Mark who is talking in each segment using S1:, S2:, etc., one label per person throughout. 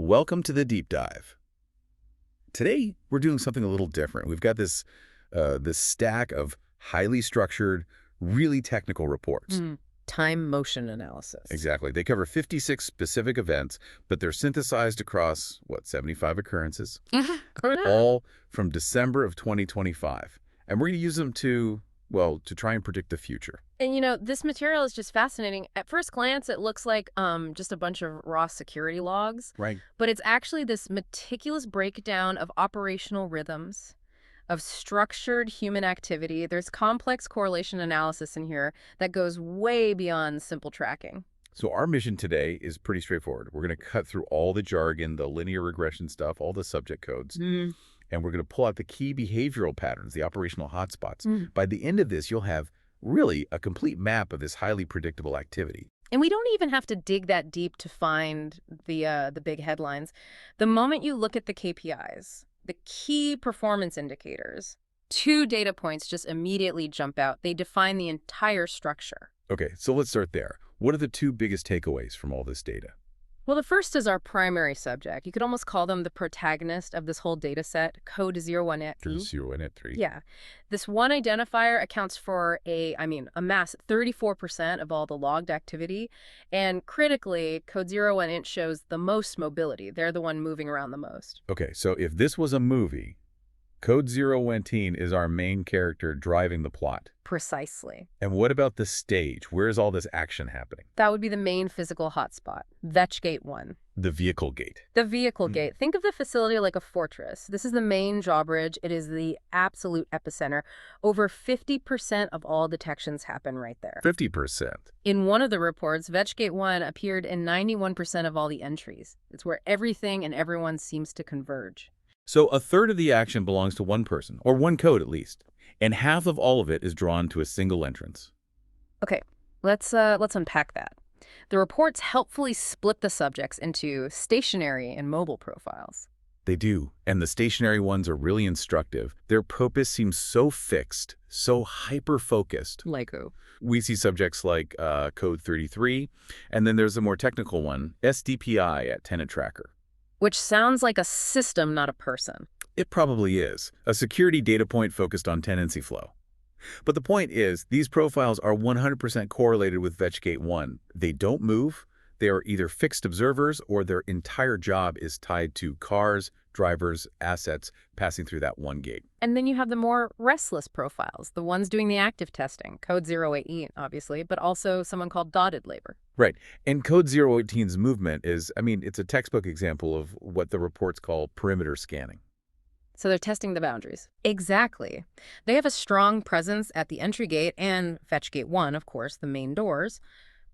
S1: Welcome to the deep dive. Today, we're doing something a little different. We've got this stack of highly structured, really technical reports.
S2: Time motion analysis.
S1: Exactly. They cover 56 specific events, but they're synthesized across, 75 occurrences, all from December of 2025. And we're going to use them to try and predict the future.
S2: And this material is just fascinating. At first glance, it looks like just a bunch of raw security logs.
S1: Right.
S2: But it's actually this meticulous breakdown of operational rhythms, of structured human activity. There's complex correlation analysis in here that goes way beyond simple tracking.
S1: So our mission today is pretty straightforward. We're going to cut through all the jargon, the linear regression stuff, all the subject codes. And we're going to pull out the key behavioral patterns, the operational hotspots. By the end of this, you'll have really a complete map of this highly predictable activity.
S2: And we don't even have to dig that deep to find the big headlines. The moment you look at the KPIs, the key performance indicators, two data points just immediately jump out. They define the entire structure.
S1: Okay, so let's start there. What are the two biggest takeaways from all this data?
S2: Well, the first is our primary subject. You could almost call them the protagonist of this whole data set, code 0183.
S1: 0183.
S2: Yeah. This one identifier accounts for a mass 34% of all the logged activity. And critically, code 01int shows the most mobility. They're the one moving around the most.
S1: Okay, so if this was a movie, code 0118 is our main character driving the plot.
S2: Precisely.
S1: And what about the stage? Where is all this action happening?
S2: That would be the main physical hotspot, Vetch Gate 1.
S1: The vehicle gate.
S2: The vehicle gate. Think of the facility like a fortress. This is the main drawbridge. It is the absolute epicenter. Over 50% of all detections happen right there.
S1: 50%.
S2: In one of the reports, Vetch Gate 1 appeared in 91% of all the entries. It's where everything and everyone seems to converge.
S1: So a third of the action belongs to one person, or one code at least, and half of all of it is drawn to a single entrance.
S2: Okay, let's unpack that. The reports helpfully split the subjects into stationary and mobile profiles.
S1: They do, and the stationary ones are really instructive. Their purpose seems so fixed, so hyper-focused.
S2: Like who?
S1: We see subjects like code 33, and then there's a more technical one, SDPI at Tenant Tracker.
S2: Which sounds like a system, not a person.
S1: It probably is, a security data point focused on tenancy flow. But the point is, these profiles are 100% correlated with VetchGate 1. They don't move. They are either fixed observers or their entire job is tied to cars, drivers, assets passing through that one gate.
S2: And then you have the more restless profiles, the ones doing the active testing, code 088, obviously, but also someone called dotted labor.
S1: Right. And code 018's movement is, it's a textbook example of what the reports call perimeter scanning.
S2: So they're testing the boundaries. Exactly. They have a strong presence at the entry gate and Vetch Gate 1, of course, the main doors.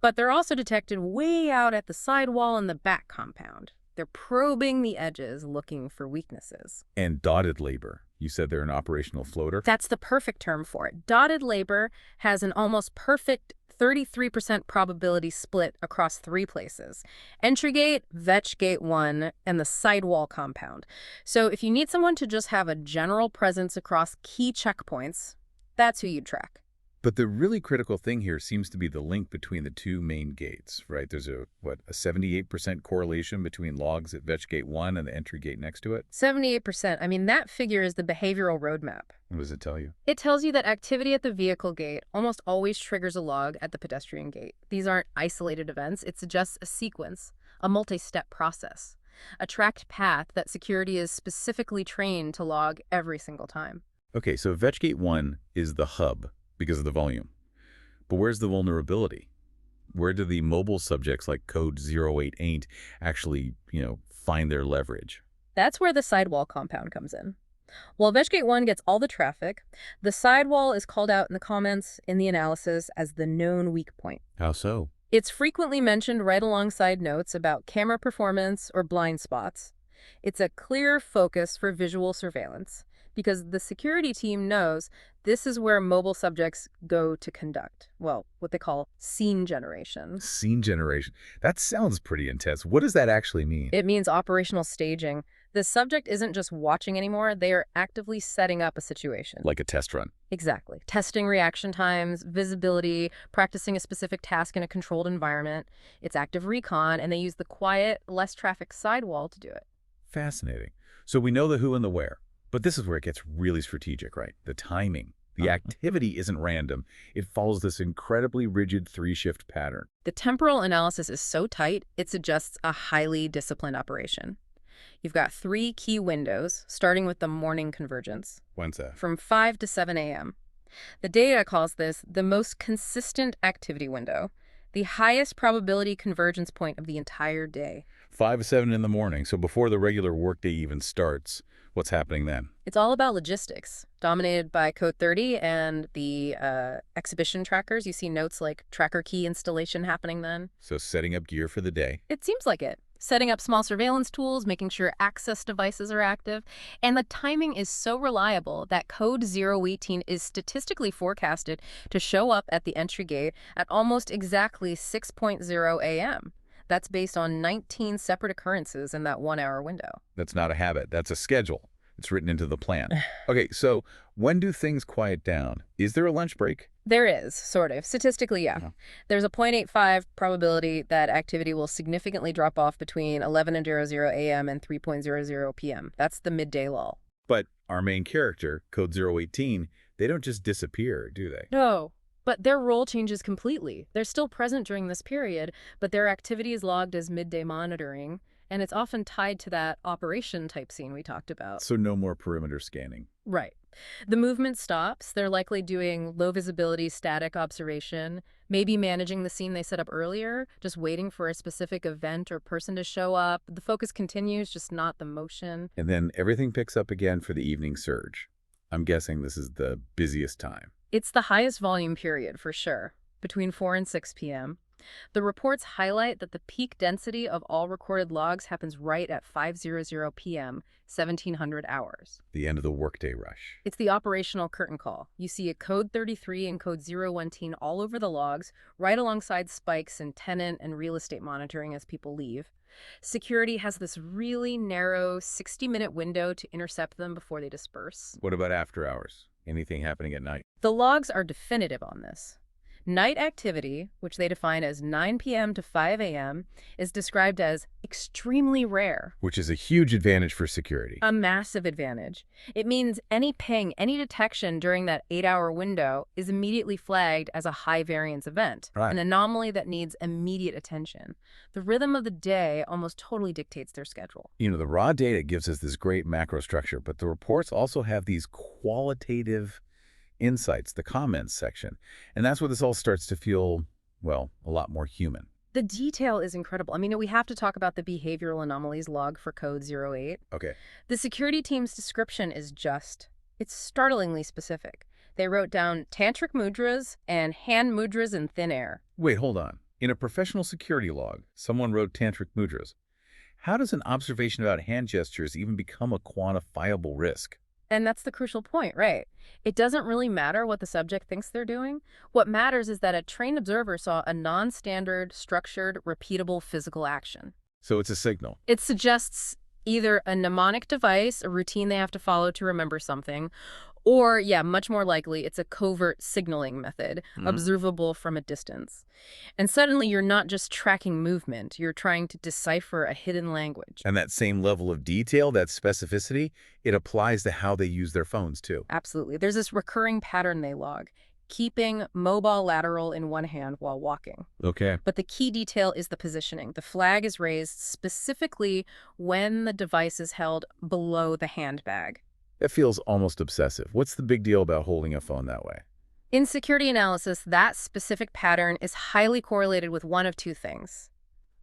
S2: But they're also detected way out at the sidewall and the back compound. They're probing the edges, looking for weaknesses.
S1: And dotted labor. You said they're an operational floater?
S2: That's the perfect term for it. Dotted labor has an almost perfect 33% probability split across three places: entry gate, Vetch Gate 1, and the sidewall compound. So if you need someone to just have a general presence across key checkpoints, that's who you'd track.
S1: But the really critical thing here seems to be the link between the two main gates, right? There's a 78% correlation between logs at Vetch Gate 1 and the entry gate next to it?
S2: 78%. That figure is the behavioral roadmap.
S1: What does it tell you?
S2: It tells you that activity at the vehicle gate almost always triggers a log at the pedestrian gate. These aren't isolated events. It suggests a sequence, a multi-step process, a tracked path that security is specifically trained to log every single time.
S1: Okay, so Vetch Gate 1 is the hub because of the volume. But where's the vulnerability? Where do the mobile subjects like code 088 actually, find their leverage?
S2: That's where the sidewall compound comes in. While Vetch Gate 1 gets all the traffic, the sidewall is called out in the comments in the analysis as the known weak point.
S1: How so?
S2: It's frequently mentioned right alongside notes about camera performance or blind spots. It's a clear focus for visual surveillance, because the security team knows this is where mobile subjects go to conduct, what they call scene generation.
S1: Scene generation. That sounds pretty intense. What does that actually mean?
S2: It means operational staging. The subject isn't just watching anymore, they are actively setting up a situation.
S1: Like a test run.
S2: Exactly. Testing reaction times, visibility, practicing a specific task in a controlled environment. It's active recon, and they use the quiet, less traffic sidewall to do it.
S1: Fascinating. So we know the who and the where, but this is where it gets really strategic, right? The timing. The activity isn't random. It follows this incredibly rigid three-shift pattern.
S2: The temporal analysis is so tight, it suggests a highly disciplined operation. You've got 3 key windows, starting with the morning convergence,
S1: When's that?
S2: from 5 to 7 a.m. The data calls this the most consistent activity window, the highest probability convergence point of the entire day.
S1: 5 to 7 in the morning, so before the regular workday even starts. What's happening then?
S2: It's all about logistics, dominated by Code 30 and the exhibition trackers. You see notes like tracker key installation happening then.
S1: So setting up gear for the day.
S2: It seems like it. Setting up small surveillance tools, making sure access devices are active. And the timing is so reliable that Code 018 is statistically forecasted to show up at the entry gate at almost exactly 6:00 a.m. That's based on 19 separate occurrences in that 1-hour window.
S1: That's not a habit. That's a schedule. It's written into the plan. Okay, so when do things quiet down? Is there a lunch break?
S2: There is, sort of. Statistically, yeah. There's a 0.85 probability that activity will significantly drop off between 11:00 a.m. and 3:00 p.m. That's the midday lull.
S1: But our main character, Code 018, they don't just disappear, do they?
S2: No. But their role changes completely. They're still present during this period, but their activity is logged as midday monitoring, and it's often tied to that operation type scene we talked about.
S1: So no more perimeter scanning.
S2: Right. The movement stops. They're likely doing low visibility static observation, maybe managing the scene they set up earlier, just waiting for a specific event or person to show up. The focus continues, just not the motion.
S1: And then everything picks up again for the evening surge. I'm guessing this is the busiest time.
S2: It's the highest volume period, for sure, between 4 and 6 p.m. The reports highlight that the peak density of all recorded logs happens right at 5:00 p.m., 1700 hours.
S1: The end of the workday rush.
S2: It's the operational curtain call. You see a Code 33 and Code 018 all over the logs, right alongside spikes in tenant and real estate monitoring as people leave. Security has this really narrow 60-minute window to intercept them before they disperse.
S1: What about after hours? Anything happening at night?
S2: The logs are definitive on this. Night activity, which they define as 9 p.m. to 5 a.m., is described as extremely rare.
S1: Which is a huge advantage for security.
S2: A massive advantage. It means any ping, any detection during that 8-hour window is immediately flagged as a high variance event, an anomaly that needs immediate attention. The rhythm of the day almost totally dictates their schedule.
S1: You know, the raw data gives us this great macro structure, but the reports also have these qualitative insights, the comments section. And that's where this all starts to feel, well, a lot more human.
S2: The detail is incredible. I mean, we have to talk about the behavioral anomalies log for Code 08.
S1: Okay.
S2: The security team's description is it's startlingly specific. They wrote down tantric mudras and hand mudras in thin air.
S1: Wait, hold on. In a professional security log, someone wrote tantric mudras. How does an observation about hand gestures even become a quantifiable risk?
S2: And that's the crucial point, right? It doesn't really matter what the subject thinks they're doing. What matters is that a trained observer saw a non-standard, structured, repeatable physical action.
S1: So it's a signal.
S2: It suggests either a mnemonic device, a routine they have to follow to remember something, or, yeah, much more likely, it's a covert signaling method, observable from a distance. And suddenly, you're not just tracking movement, you're trying to decipher a hidden language.
S1: And that same level of detail, that specificity, it applies to how they use their phones, too.
S2: Absolutely. There's this recurring pattern they log, keeping mobile lateral in one hand while walking.
S1: Okay.
S2: But the key detail is the positioning. The flag is raised specifically when the device is held below the handbag.
S1: That feels almost obsessive. What's the big deal about holding a phone that way?
S2: In security analysis, that specific pattern is highly correlated with one of two things: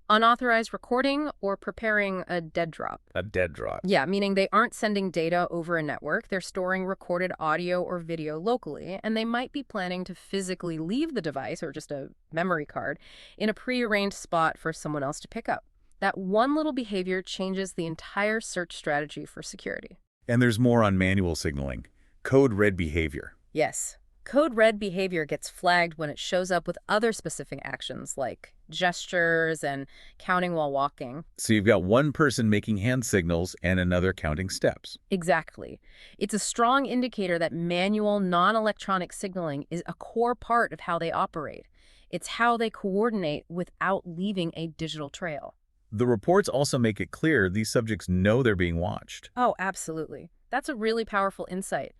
S2: unauthorized recording or preparing a dead drop.
S1: A dead drop.
S2: Yeah, meaning they aren't sending data over a network. They're storing recorded audio or video locally, and they might be planning to physically leave the device, or just a memory card, in a prearranged spot for someone else to pick up. That one little behavior changes the entire search strategy for security.
S1: And there's more on manual signaling. Code red behavior.
S2: Yes. Code red behavior gets flagged when it shows up with other specific actions like gestures and counting while walking.
S1: So you've got one person making hand signals and another counting steps.
S2: Exactly. It's a strong indicator that manual, non-electronic signaling is a core part of how they operate. It's how they coordinate without leaving a digital trail.
S1: The reports also make it clear these subjects know they're being watched.
S2: Oh, absolutely. That's a really powerful insight.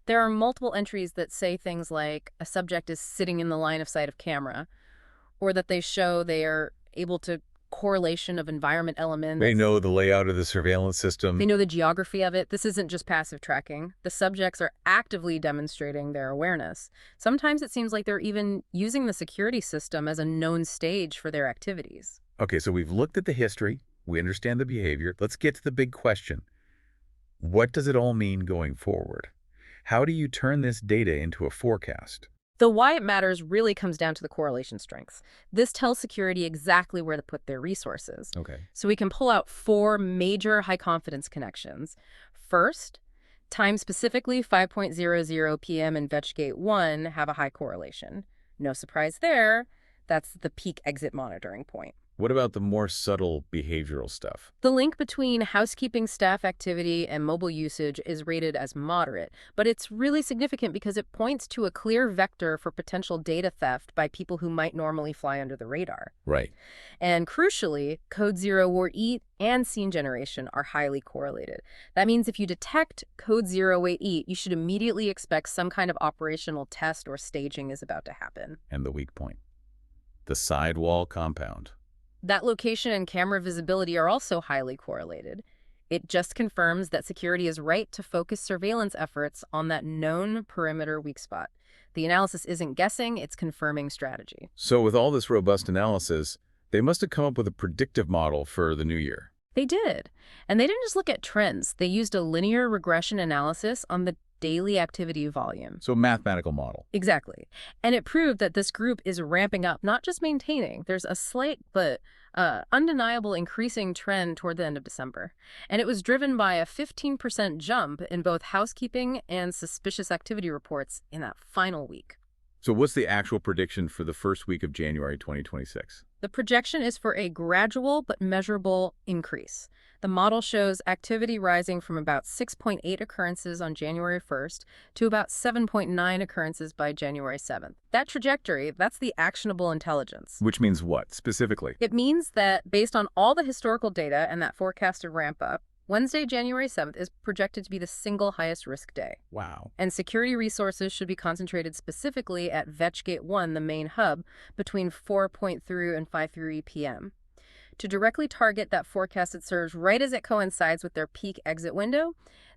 S2: There are multiple entries that say things like a subject is sitting in the line of sight of camera, or that they show they are able to correlation of environment
S1: They
S2: elements.
S1: know the layout of the surveillance
S2: They
S1: system.
S2: know the geography of it. This isn't just passive tracking. The subjects are actively demonstrating their awareness. Sometimes it seems like they're even using the security system as a known stage for their activities.
S1: Okay, so we've looked at the history. We understand the behavior. Let's get to the big question. What does it all mean going forward? How do you turn this data into a forecast?
S2: The why it matters really comes down to the correlation strengths. This tells security exactly where to put their resources.
S1: Okay.
S2: So we can pull out 4 major high-confidence connections. First, time specifically 5:00 p.m. and VetchGate 1 have a high correlation. No surprise there. That's the peak exit monitoring point.
S1: What about the more subtle behavioral stuff?
S2: The link between housekeeping staff activity and mobile usage is rated as moderate, but it's really significant because it points to a clear vector for potential data theft by people who might normally fly under the radar.
S1: Right.
S2: And crucially, code 0 or EAT and scene generation are highly correlated. That means if you detect code 08 EAT, you should immediately expect some kind of operational test or staging is about to happen.
S1: And the weak point. The sidewall compound.
S2: That location and camera visibility are also highly correlated. It just confirms that security is right to focus surveillance efforts on that known perimeter weak spot. The analysis isn't guessing, it's confirming strategy.
S1: So with all this robust analysis, they must have come up with a predictive model for the new year.
S2: They did. And they didn't just look at trends. They used a linear regression analysis on the daily activity volume.
S1: So mathematical model.
S2: Exactly. And it proved that this group is ramping up, not just maintaining. There's a slight but undeniable increasing trend toward the end of December. And it was driven by a 15% jump in both housekeeping and suspicious activity reports in that final week.
S1: So what's the actual prediction for the first week of January 2026?
S2: The projection is for a gradual but measurable increase. The model shows activity rising from about 6.8 occurrences on January 1st to about 7.9 occurrences by January 7th. That trajectory, that's the actionable intelligence.
S1: Which means what, specifically?
S2: It means that based on all the historical data and that forecasted ramp up, Wednesday, January 7th is projected to be the single highest risk day.
S1: Wow.
S2: And security resources should be concentrated specifically at VetchGate 1, the main hub, between 4:00 and 5:00 p.m. To directly target that forecasted surge right as it coincides with their peak exit window,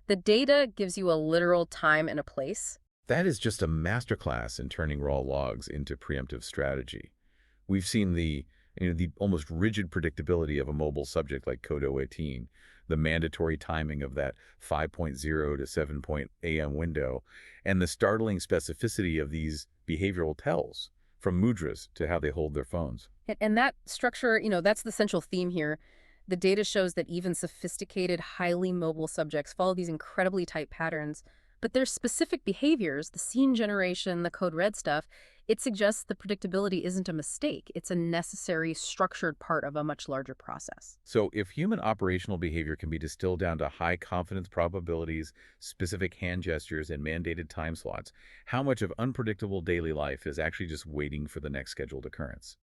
S2: the data gives you a literal time and a place.
S1: That is just a masterclass in turning raw logs into preemptive strategy. We've seen the almost rigid predictability of a mobile subject like Code 018, the mandatory timing of that 5:00 to 7:00 a.m. window, and the startling specificity of these behavioral tells, from mudras to how they hold their phones.
S2: And that structure, that's the central theme here. The data shows that even sophisticated, highly mobile subjects follow these incredibly tight patterns. But their specific behaviors, the scene generation, the code red stuff, it suggests the predictability isn't a mistake. It's a necessary, structured part of a much larger process.
S1: So if human operational behavior can be distilled down to high confidence probabilities, specific hand gestures, and mandated time slots, how much of unpredictable daily life is actually just waiting for the next scheduled occurrence?